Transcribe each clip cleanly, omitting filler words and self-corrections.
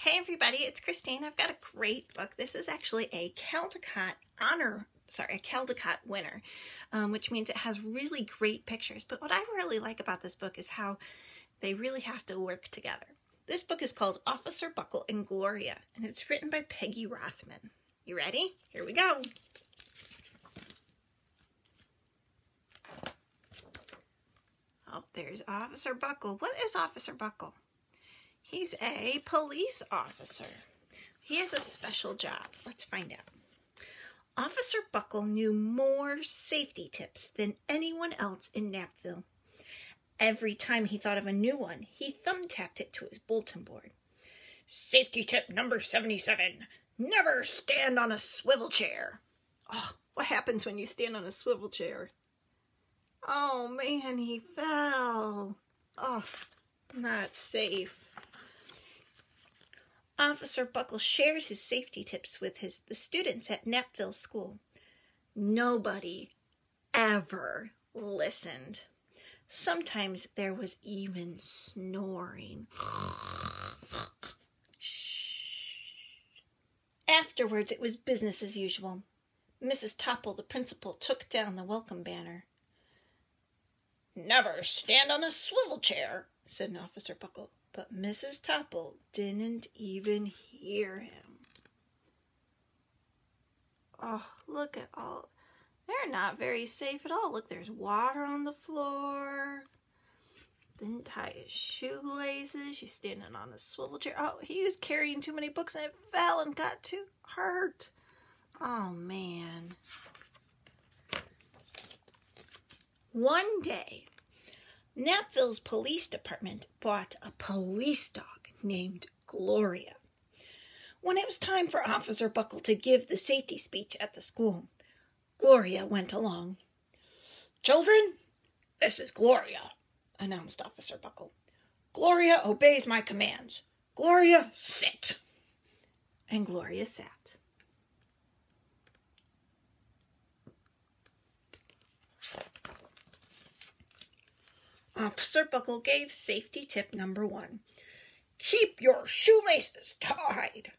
Hey everybody, it's Christine. I've got a great book. This is actually a Caldecott winner, which means it has really great pictures. But what I really like about this book is how they really have to work together. This book is called Officer Buckle and Gloria, and it's written by Peggy Rathmann. You ready? Here we go. Oh, there's Officer Buckle. What is Officer Buckle? He's a police officer. He has a special job. Let's find out. Officer Buckle knew more safety tips than anyone else in Knappville. Every time he thought of a new one, he thumbtacked it to his bulletin board. Safety tip number 77. Never stand on a swivel chair. Oh, what happens when you stand on a swivel chair? Oh man, he fell. Oh, not safe. Officer Buckle shared his safety tips with the students at Knappville School. Nobody ever listened. Sometimes there was even snoring. Afterwards, it was business as usual. Mrs. Topple, the principal, took down the welcome banner. Never stand on a swivel chair, said Officer Buckle. But Mrs. Topple didn't even hear him. Oh, look at all. They're not very safe at all. Look, there's water on the floor. Didn't tie his shoelaces. She's standing on a swivel chair. Oh, he was carrying too many books and it fell and got too hurt. Oh, man. One day, Knappville's police department bought a police dog named Gloria. When it was time for Officer Buckle to give the safety speech at the school, Gloria went along. Children, this is Gloria, announced Officer Buckle. Gloria obeys my commands. Gloria, sit. And Gloria sat. Officer Buckle gave safety tip number 1. Keep your shoelaces tied.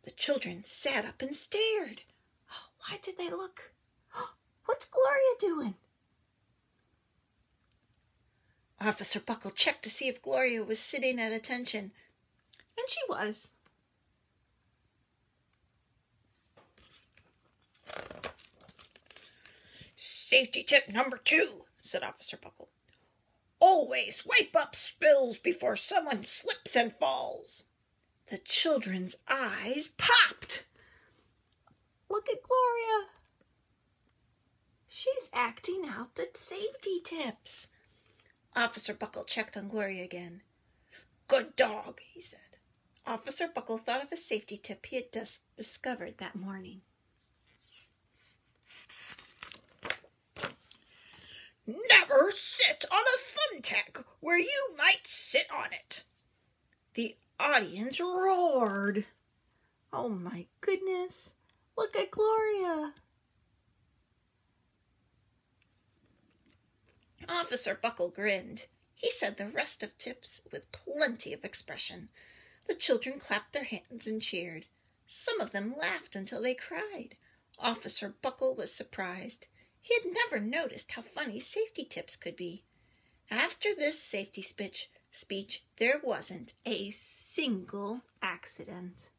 The children sat up and stared. Oh, why did they look? Oh, what's Gloria doing? Officer Buckle checked to see if Gloria was sitting at attention, and she was. Safety tip number 2, said Officer Buckle. Always wipe up spills before someone slips and falls. The children's eyes popped. Look at Gloria. She's acting out the safety tips. Officer Buckle checked on Gloria again. Good dog, he said. Officer Buckle thought of a safety tip he had just discovered that morning. Never sit on a thumbtack where you might sit on it. The audience roared. Oh my goodness. Look at Gloria. Officer Buckle grinned. He said the rest of tips with plenty of expression. The children clapped their hands and cheered. Some of them laughed until they cried. Officer Buckle was surprised. He had never noticed how funny safety tips could be. After this safety speech, there wasn't a single accident.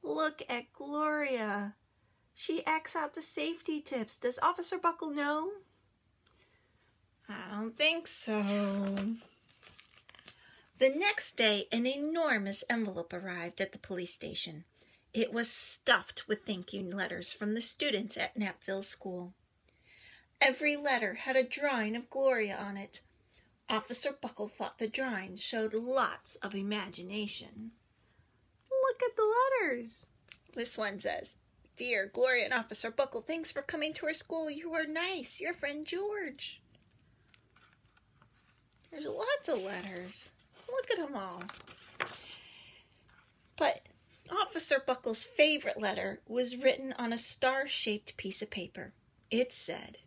Look at Gloria. She acts out the safety tips. Does Officer Buckle know? I don't think so. The next day, an enormous envelope arrived at the police station. It was stuffed with thank you letters from the students at Knappville School. Every letter had a drawing of Gloria on it. Officer Buckle thought the drawings showed lots of imagination. Look at the letters. This one says, Dear Gloria and Officer Buckle, thanks for coming to our school. You were nice. Your friend George. There's lots of letters. Look at them all. But Officer Buckle's favorite letter was written on a star-shaped piece of paper. It said,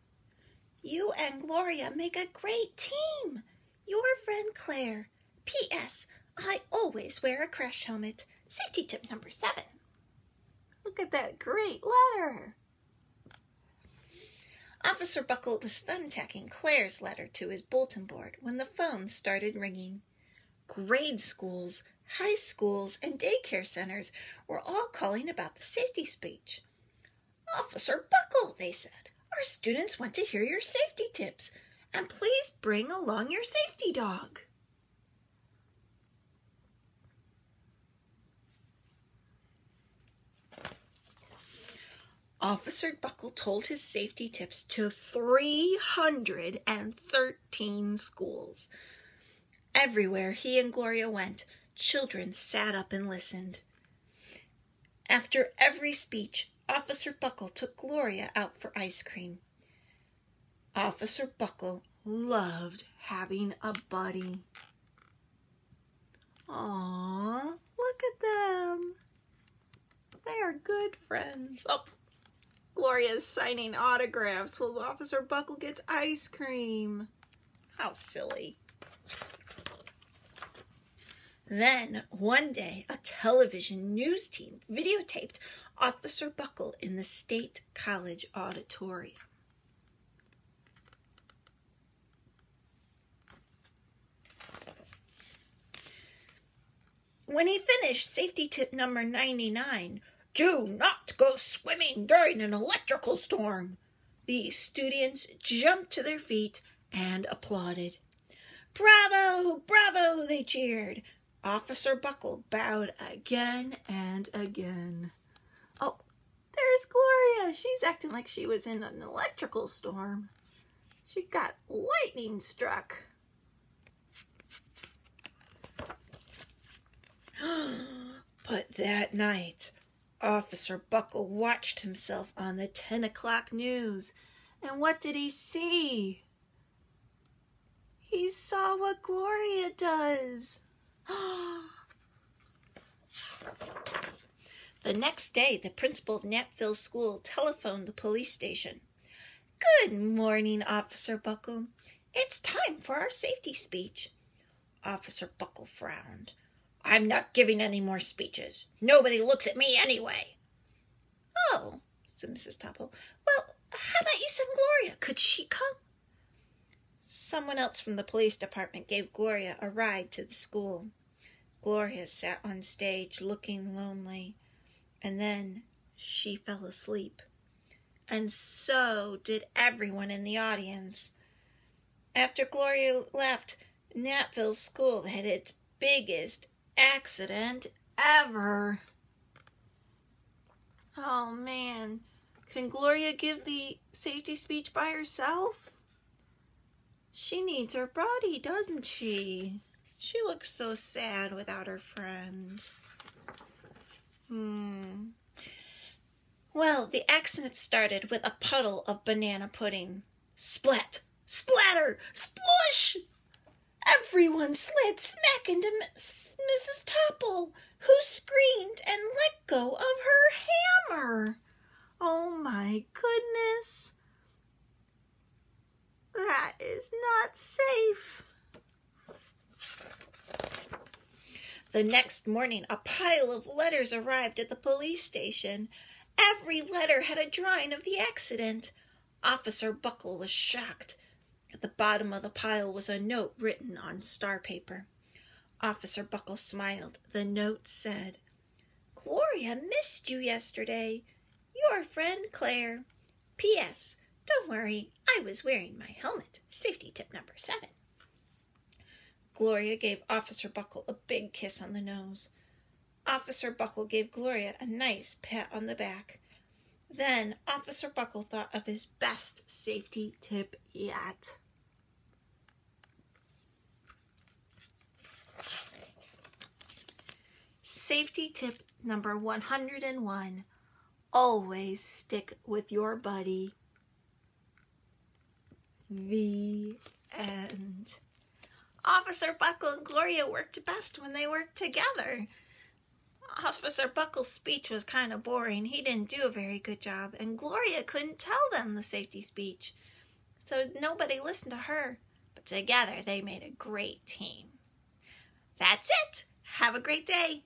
You and Gloria make a great team. Your friend Claire. P.S. I always wear a crash helmet. Safety tip number 7. Look at that great letter. Officer Buckle was thumbtacking Claire's letter to his bulletin board when the phone started ringing. Grade schools, high schools, and daycare centers were all calling about the safety speech. Officer Buckle, they said, our students want to hear your safety tips, and please bring along your safety dog. Officer Buckle told his safety tips to 313 schools. Everywhere he and Gloria went, children sat up and listened. After every speech, Officer Buckle took Gloria out for ice cream. Officer Buckle loved having a buddy. Aww, look at them. They are good friends. Oh, Gloria's signing autographs while Officer Buckle gets ice cream. How silly. Then, one day, a television news team videotaped Officer Buckle in the State College auditorium. When he finished safety tip number 99, do not go swimming during an electrical storm, the students jumped to their feet and applauded. Bravo, bravo, they cheered. Officer Buckle bowed again and again. Oh, there's Gloria. She's acting like she was in an electrical storm. She got lightning struck. But that night, Officer Buckle watched himself on the 10 o'clock news. And what did he see? He saw what Gloria does. The next day, the principal of Knappville School telephoned the police station. Good morning, Officer Buckle. It's time for our safety speech. Officer Buckle frowned. I'm not giving any more speeches. Nobody looks at me anyway. Oh, said Mrs. Topple. Well, how about you send Gloria? Could she come? Someone else from the police department gave Gloria a ride to the school. Gloria sat on stage looking lonely, and then she fell asleep. And so did everyone in the audience. After Gloria left, Knappville School had its biggest accident ever. Oh man, can Gloria give the safety speech by herself? She needs her buddy, doesn't she? She looks so sad without her friend. Well, the accident started with a puddle of banana pudding. Splat, splatter, splush! Everyone slid smack into Mrs. Topple, who screamed and let go of her hammer. Oh my goodness. That is not safe. The next morning, a pile of letters arrived at the police station. Every letter had a drawing of the accident. Officer Buckle was shocked. At the bottom of the pile was a note written on star paper. Officer Buckle smiled. The note said, Gloria missed you yesterday. Your friend Claire. P.S. Don't worry, I was wearing my helmet. Safety tip number 7. Gloria gave Officer Buckle a big kiss on the nose. Officer Buckle gave Gloria a nice pat on the back. Then Officer Buckle thought of his best safety tip yet. Safety tip number 101. Always stick with your buddy. The end. Officer Buckle and Gloria worked best when they worked together. Officer Buckle's speech was kind of boring. He didn't do a very good job, and Gloria couldn't tell them the safety speech. So nobody listened to her, but together they made a great team. That's it. Have a great day.